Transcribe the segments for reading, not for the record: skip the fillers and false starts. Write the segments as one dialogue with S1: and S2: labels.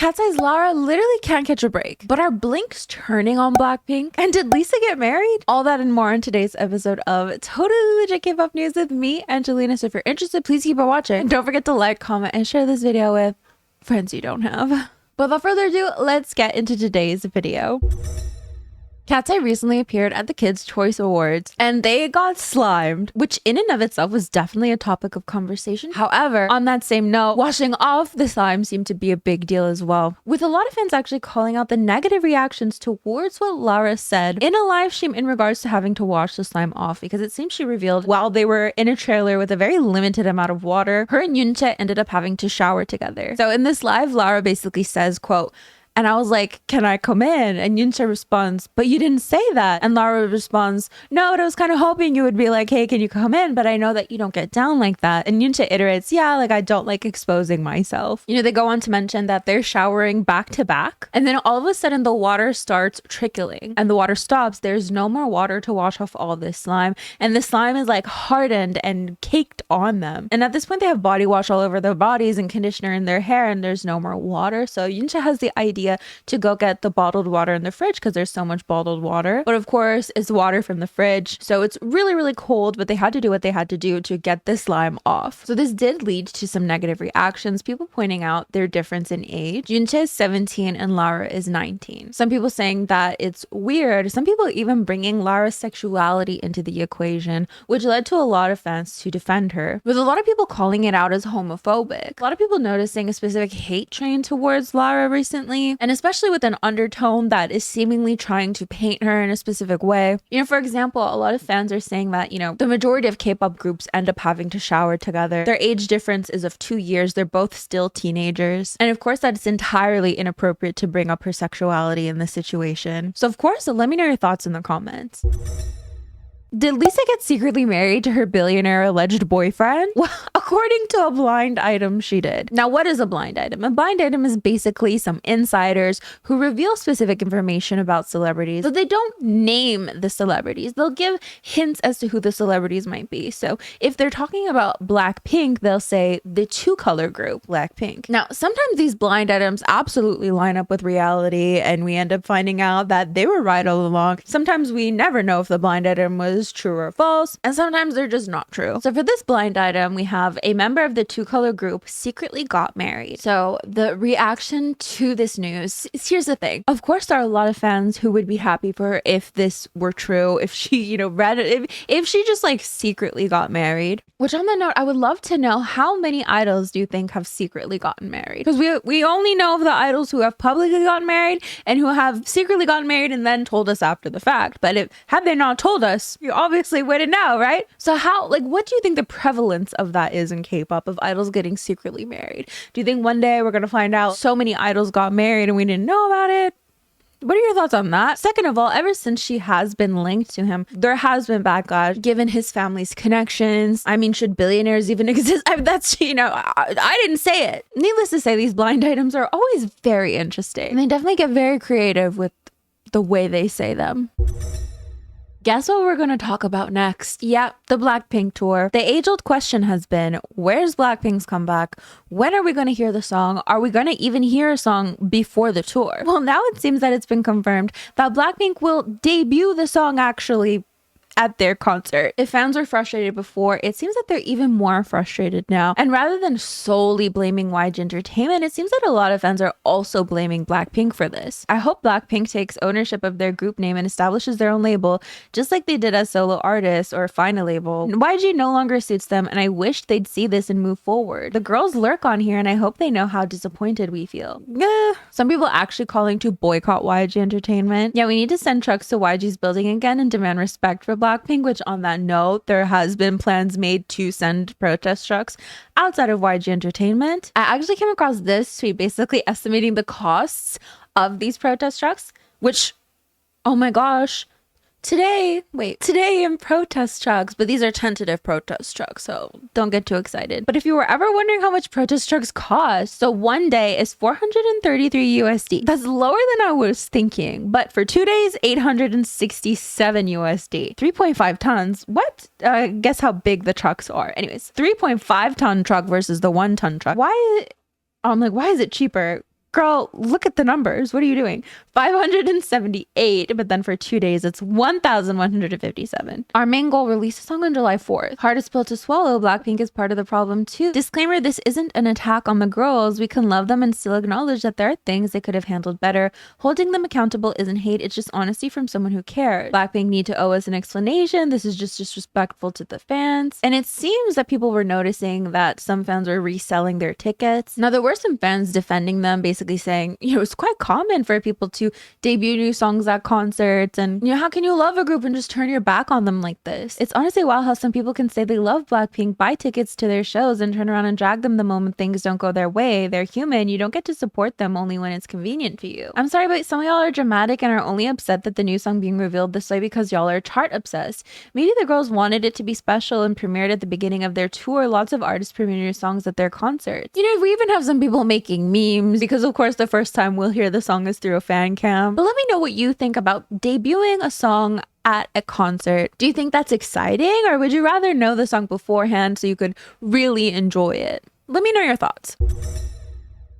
S1: Katseye Lara literally can't catch a break. But are Blinks turning on Blackpink? And did Lisa get married? All that and more in today's episode of Totally Legit K-pop News with me, Angelina. So if you're interested, please keep on watching. And don't forget to like, comment, and share this video with friends you don't have. But without further ado, let's get into today's video. Katseye recently appeared at the Kids' Choice Awards and they got slimed, which in and of itself was definitely a topic of conversation. However, on that same note, washing off the slime seemed to be a big deal as well, with a lot of fans actually calling out the negative reactions towards what Lara said in a live stream in regards to having to wash the slime off, because it seems she revealed while they were in a trailer with a very limited amount of water, her and Yoonchae ended up having to shower together. So in this live, Lara basically says, quote, and I was like, can I come in? And Yoonchae responds, but you didn't say that. And Lara responds, no, but I was kind of hoping you would be like, hey, can you come in? But I know that you don't get down like that. And Yoonchae iterates, yeah, like I don't like exposing myself. You know, they go on to mention that they're showering back to back. And then all of a sudden the water starts trickling and the water stops. There's no more water to wash off all this slime. And the slime is like hardened and caked on them. And at this point they have body wash all over their bodies and conditioner in their hair and there's no more water. So Yoonchae has the idea to go get the bottled water in the fridge because there's so much bottled water, but of course it's water from the fridge, so it's really cold, but they had to do what they had to do to get the slime off. So this did lead to some negative reactions, people pointing out their difference in age. Yoonchae is 17 and Lara is 19. Some people saying that it's weird, some people even bringing Lara's sexuality into the equation, which led to a lot of fans to defend her, with a lot of people calling it out as homophobic. A lot of people noticing a specific hate train towards Lara recently, and especially with an undertone that is seemingly trying to paint her in a specific way. You know, for example, a lot of fans are saying that, you know, the majority of K-pop groups end up having to shower together. Their age difference is of 2 years. They're both still teenagers. And of course, that it's entirely inappropriate to bring up her sexuality in this situation. So of course, let me know your thoughts in the comments. Did Lisa get secretly married to her billionaire alleged boyfriend? Well, according to a blind item, she did. Now, what is a blind item? A blind item is basically some insiders who reveal specific information about celebrities, but they don't name the celebrities. They'll give hints as to who the celebrities might be. So if they're talking about BLACKPINK, they'll say the two-color group, BLACKPINK. Now, sometimes these blind items absolutely line up with reality, and we end up finding out that they were right all along. Sometimes we never know if the blind item was true or false, and sometimes they're just not true. So for this blind item, we have a member of the two-color group secretly got married. So the reaction to this news, here's the thing. Of course, there are a lot of fans who would be happy for her if this were true, if she, you know, read it, if she just like secretly got married. Which on that note, I would love to know how many idols do you think have secretly gotten married? Because we only know of the idols who have publicly gotten married and who have secretly gotten married and then told us after the fact. But had they not told us, you obviously wouldn't know, right? So what do you think the prevalence of that is in K-pop, of idols getting secretly married? Do you think one day we're gonna find out so many idols got married and we didn't know about it? What are your thoughts on that? Second of all, ever since she has been linked to him, there has been backlash given his family's connections. I mean, should billionaires even exist? That's, you know, I didn't say it. Needless to say, these blind items are always very interesting. And they definitely get very creative with the way they say them. Guess what we're going to talk about next? Yep, the Blackpink tour. The age-old question has been, where's Blackpink's comeback? When are we going to hear the song? Are we going to even hear a song before the tour? Well, now it seems that it's been confirmed that Blackpink will debut the song actually at their concert. If fans were frustrated before, it seems that they're even more frustrated now. And rather than solely blaming YG Entertainment, it seems that a lot of fans are also blaming Blackpink for this. I hope Blackpink takes ownership of their group name and establishes their own label, just like they did as solo artists or find a label. YG no longer suits them, and I wish they'd see this and move forward. The girls lurk on here, and I hope they know how disappointed we feel. Some people actually calling to boycott YG Entertainment. Yeah, we need to send trucks to YG's building again and demand respect for Blackpink, which on that note, there has been plans made to send protest trucks outside of YG Entertainment. I actually came across this tweet basically estimating the costs of these protest trucks, which, oh my gosh, today in protest trucks, but these are tentative protest trucks, so don't get too excited. But if you were ever wondering how much protest trucks cost, so one day is 433 USD. That's lower than I was thinking, but for 2 days, 867 USD. 3.5 tons. What? Guess how big the trucks are. Anyways, 3.5 ton truck versus the 1 ton truck. Why is it cheaper? girl, look at the numbers. What are you doing? 578, but then for 2 days, it's 1,157. Our main goal released a song on July 4th. Hardest pill to swallow, Blackpink is part of the problem too. Disclaimer, this isn't an attack on the girls. We can love them and still acknowledge that there are things they could have handled better. Holding them accountable isn't hate, it's just honesty from someone who cares. Blackpink need to owe us an explanation. This is just disrespectful to the fans. And it seems that people were noticing that some fans were reselling their tickets. Now, there were some fans defending them, basically saying, it's quite common for people to debut new songs at concerts, and how can you love a group and just turn your back on them like this? It's honestly wild how some people can say they love Blackpink, buy tickets to their shows, and turn around and drag them the moment things don't go their way. They're human. You don't get to support them only when it's convenient for you. I'm sorry, but some of y'all are dramatic and are only upset that the new song being revealed this way because y'all are chart obsessed. Maybe the girls wanted it to be special and premiered at the beginning of their tour. Lots of artists premiere new songs at their concerts. We even have some people making memes because, of course, the first time we'll hear the song is through a fan cam. But let me know what you think about debuting a song at a concert. Do you think that's exciting, or would you rather know the song beforehand so you could really enjoy it? Let me know your thoughts.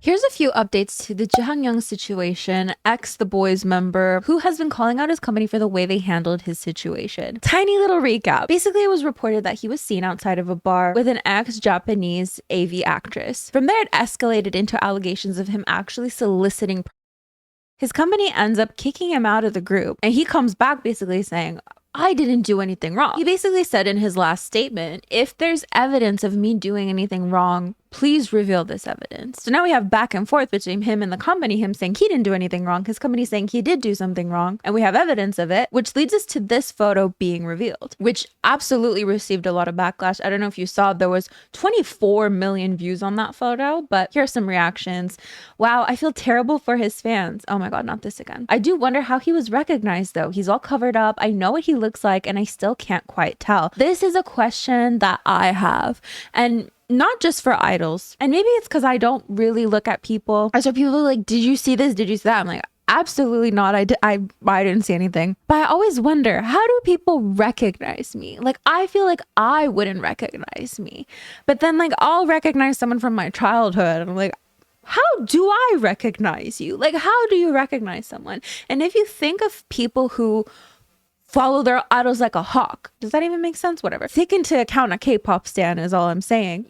S1: Here's a few updates to the Haknyeon situation, The Boys member, who has been calling out his company for the way they handled his situation. Tiny little recap. Basically, it was reported that he was seen outside of a bar with an ex-Japanese AV actress. From there, it escalated into allegations of him actually soliciting. His company ends up kicking him out of the group, and he comes back basically saying, I didn't do anything wrong. He basically said in his last statement, if there's evidence of me doing anything wrong, please reveal this evidence. So now we have back and forth between him and the company, him saying he didn't do anything wrong, his company saying he did do something wrong, and we have evidence of it, which leads us to this photo being revealed, which absolutely received a lot of backlash. I don't know if you saw, there was 24 million views on that photo, but here are some reactions. Wow, I feel terrible for his fans. Oh my God, not this again. I do wonder how he was recognized though. He's all covered up. I know what he looks like, and I still can't quite tell. This is a question that I have, and not just for idols. And maybe it's because I don't really look at people. I saw people like, did you see this? Did you see that? I'm like, absolutely not. I didn't see anything. But I always wonder, how do people recognize me? Like, I feel like I wouldn't recognize me. But then like, I'll recognize someone from my childhood. I'm like, how do I recognize you? Like, how do you recognize someone? And if you think of people who follow their idols like a hawk. Does that even make sense? Whatever. Take into account a K-pop stan is all I'm saying.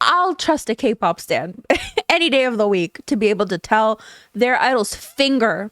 S1: I'll trust a K-pop stan any day of the week to be able to tell their idol's finger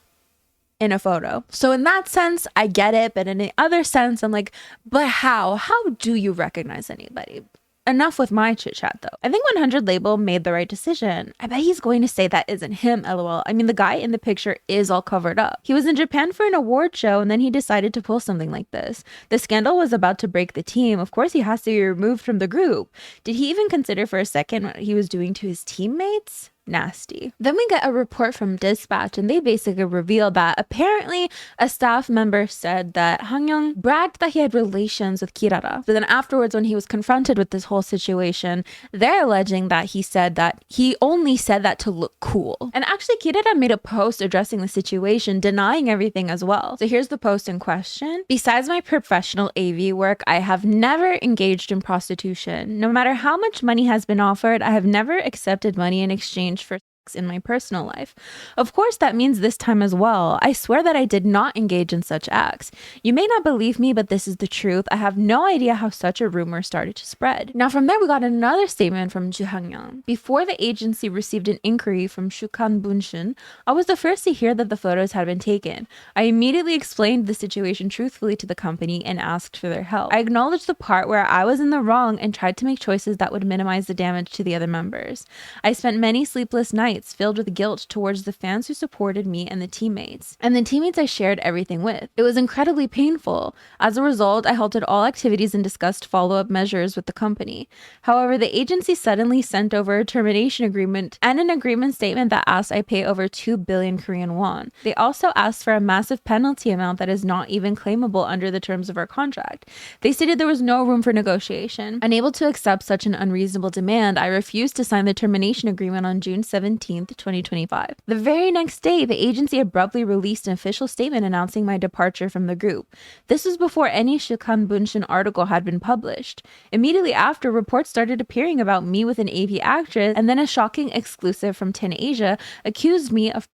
S1: in a photo. So in that sense, I get it. But in the other sense, I'm like, but how? How do you recognize anybody? Enough with my chit chat though. I think 100 label made the right decision. I bet he's going to say that isn't him, lol. I mean, the guy in the picture is all covered up. He was in Japan for an award show and then he decided to pull something like this. The scandal was about to break the team. Of course, he has to be removed from the group. Did he even consider for a second what he was doing to his teammates? Nasty. Then we get a report from Dispatch and they basically reveal that apparently a staff member said that Haknyeon bragged that he had relations with Kirara. But then afterwards, when he was confronted with this whole situation, they're alleging that he said that he only said that to look cool. And actually Kirara made a post addressing the situation, denying everything as well. So here's the post in question. Besides my professional AV work, I have never engaged in prostitution. No matter how much money has been offered, I have never accepted money in exchange for sex in my personal life. Of course, that means this time as well. I swear that I did not engage in such acts. You may not believe me, but this is the truth. I have no idea how such a rumor started to spread. Now from there, we got another statement from Haknyeon. Before the agency received an inquiry from Shukan Bunshin, I was the first to hear that the photos had been taken. I immediately explained the situation truthfully to the company and asked for their help. I acknowledged the part where I was in the wrong and tried to make choices that would minimize the damage to the other members. I spent many sleepless nights filled with guilt towards the fans who supported me and the teammates. I shared everything with. It was incredibly painful. As a result, I halted all activities and discussed follow-up measures with the company. However, the agency suddenly sent over a termination agreement and an agreement statement that asked I pay over 2 billion Korean won. They also asked for a massive penalty amount that is not even claimable under the terms of our contract. They stated there was no room for negotiation. Unable to accept such an unreasonable demand, I refused to sign the termination agreement on June 17, 19th, 2025. The very next day, the agency abruptly released an official statement announcing my departure from the group. This was before any Shikan Bunshin article had been published. Immediately after, reports started appearing about me with an AV actress, and then a shocking exclusive from Tin Asia accused me of.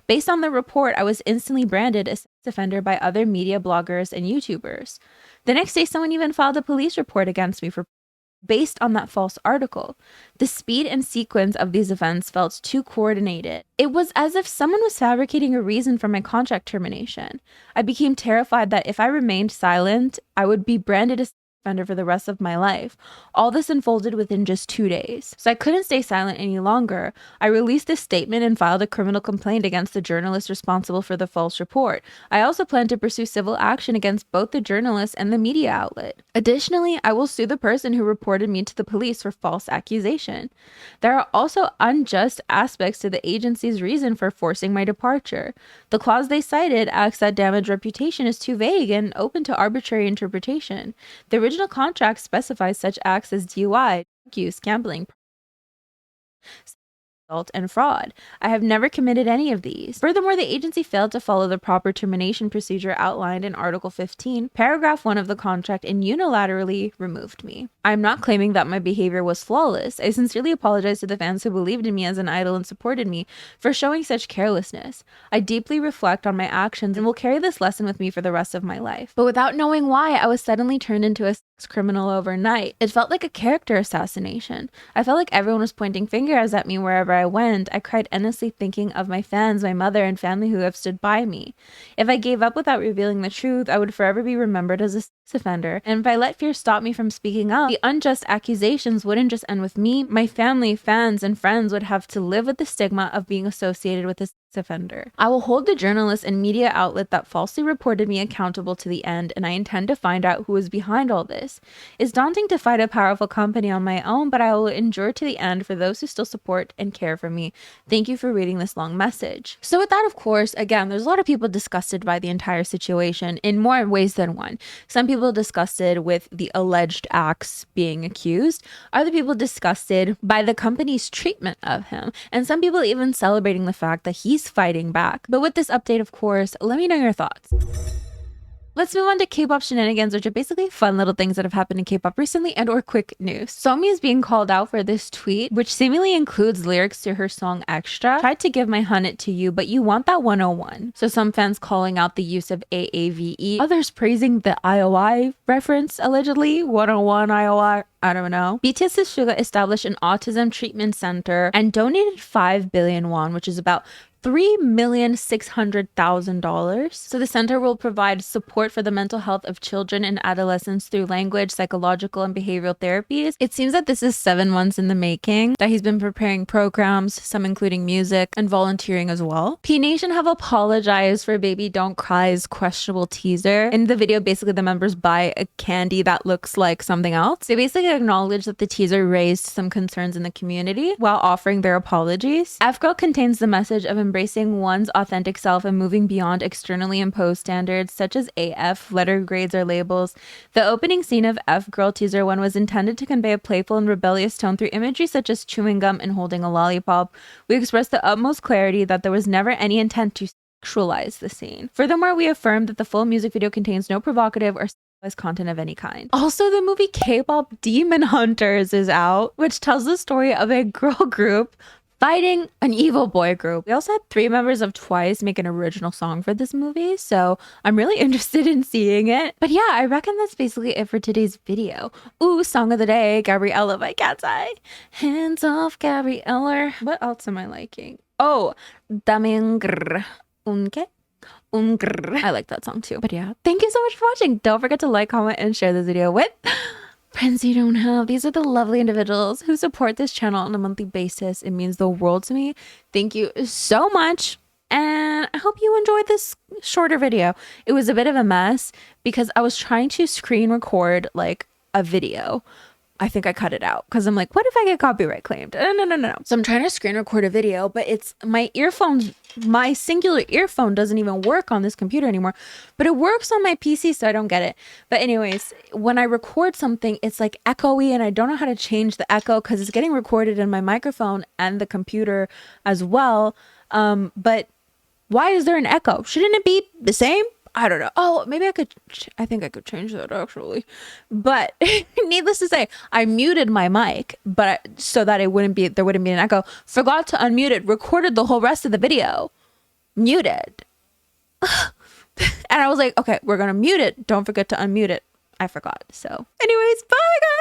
S1: Based on the report, I was instantly branded a sex offender by other media bloggers and YouTubers. The next day, someone even filed a police report against me based on that false article. The speed and sequence of these events felt too coordinated. It was as if someone was fabricating a reason for my contract termination. I became terrified that if I remained silent, I would be branded a offender for the rest of my life. All this unfolded within just 2 days. So I couldn't stay silent any longer. I released a statement and filed a criminal complaint against the journalist responsible for the false report. I also plan to pursue civil action against both the journalist and the media outlet. Additionally, I will sue the person who reported me to the police for false accusation. There are also unjust aspects to the agency's reason for forcing my departure. The clause they cited, acts that damage reputation, is too vague and open to arbitrary interpretation. The original contract specifies such acts as DUI, use, gambling, assault, and fraud. I have never committed any of these. Furthermore, the agency failed to follow the proper termination procedure outlined in Article 15, Paragraph 1 of the contract, and unilaterally removed me. I am not claiming that my behavior was flawless. I sincerely apologize to the fans who believed in me as an idol and supported me for showing such carelessness. I deeply reflect on my actions and will carry this lesson with me for the rest of my life. But without knowing why, I was suddenly turned into a sex criminal overnight. It felt like a character assassination. I felt like everyone was pointing fingers at me wherever I went. I cried endlessly thinking of my fans, my mother, and family who have stood by me. If I gave up without revealing the truth, I would forever be remembered as a sex offender. And if I let fear stop me from speaking up, the unjust accusations wouldn't just end with me. My family, fans, and friends would have to live with the stigma of being associated with a sex offender. I will hold the journalist and media outlet that falsely reported me accountable to the end, and I intend to find out who is behind all this. It's daunting to fight a powerful company on my own, but I will endure to the end for those who still support and care for me. Thank you for reading this long message. So with that, of course, again, there's a lot of people disgusted by the entire situation in more ways than one. Some people disgusted with the alleged acts being accused, other people disgusted by the company's treatment of him, and some people even celebrating the fact that he's fighting back. But with this update, of course, let me know your thoughts. Let's move on to Kpop Shenanigans, which are basically fun little things that have happened in K-pop recently and or quick news. Somi is being called out for this tweet, which seemingly includes lyrics to her song Extra. Tried to give my hunnet to you, but you want that 101. So some fans calling out the use of AAVE, others praising the IOI reference, allegedly, 101 IOI. I don't know. BTS's Suga established an autism treatment center and donated 5 billion won, which is about $3,600,000. So the center will provide support for the mental health of children and adolescents through language, psychological, and behavioral therapies. It seems that this is 7 months in the making, that he's been preparing programs, some including music and volunteering as well. P Nation have apologized for Baby Don't Cry's questionable teaser. In the video, basically the members buy a candy that looks like something else. They basically acknowledge that the teaser raised some concerns in the community while offering their apologies. F-Girl contains the message of embracing one's authentic self and moving beyond externally imposed standards such as AF, letter grades, or labels. The opening scene of F-Girl Teaser 1 was intended to convey a playful and rebellious tone through imagery such as chewing gum and holding a lollipop. We expressed the utmost clarity that there was never any intent to sexualize the scene. Furthermore, we affirmed that the full music video contains no provocative or content of any kind. Also, the movie K-Pop Demon Hunters is out, which tells the story of a girl group fighting an evil boy group. We also had 3 members of TWICE make an original song for this movie, so I'm really interested in seeing it. But yeah, I reckon that's basically it for today's video. Ooh, song of the day, Gabriella by Katseye. Hands off, Gabriella. What else am I liking? Oh, Daming Unke. I like that song too. But yeah, thank you so much for watching. Don't forget to like, comment, and share this video with friends you don't have. These are the lovely individuals who support this channel on a monthly basis. It means the world to me. Thank you so much. And I hope you enjoyed this shorter video. It was a bit of a mess because I was trying to screen record like a video, I think I cut it out because I'm like, what if I get copyright claimed? No. So I'm trying to screen record a video, but it's my earphones, my singular earphone doesn't even work on this computer anymore, but it works on my PC, so I don't get it. But anyways, when I record something, it's like echoey, and I don't know how to change the echo because it's getting recorded in my microphone and the computer as well. But why is there an echo? Shouldn't it be the same? I don't know. Oh, maybe I think I could change that actually. But needless to say, I muted my mic, but so that there wouldn't be an echo. Forgot to unmute it, recorded the whole rest of the video, muted. And I was like, okay, we're going to mute it. Don't forget to unmute it. I forgot. So anyways, bye guys.